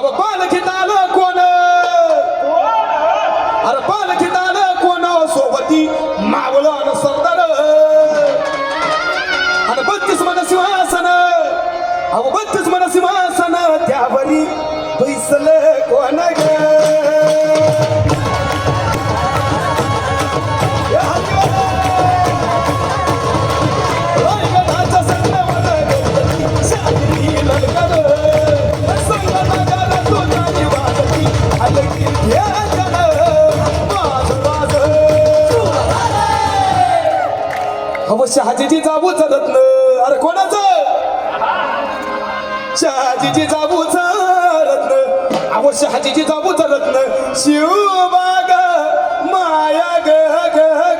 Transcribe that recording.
अव पालखीत आलं कोण अरे पालखीत आलं कोण सोबती मावळ आणि सरदार आणि 32 मन सिंहासन अव 32 मन सिंहासन त्यावरी बैसल कोण ग शहाजीची जाबू चालत न अरे कोणाचं शहाजीची जाबू चालत न अहो शहाजीची जाबू चालत न शिवबाग माया ग ग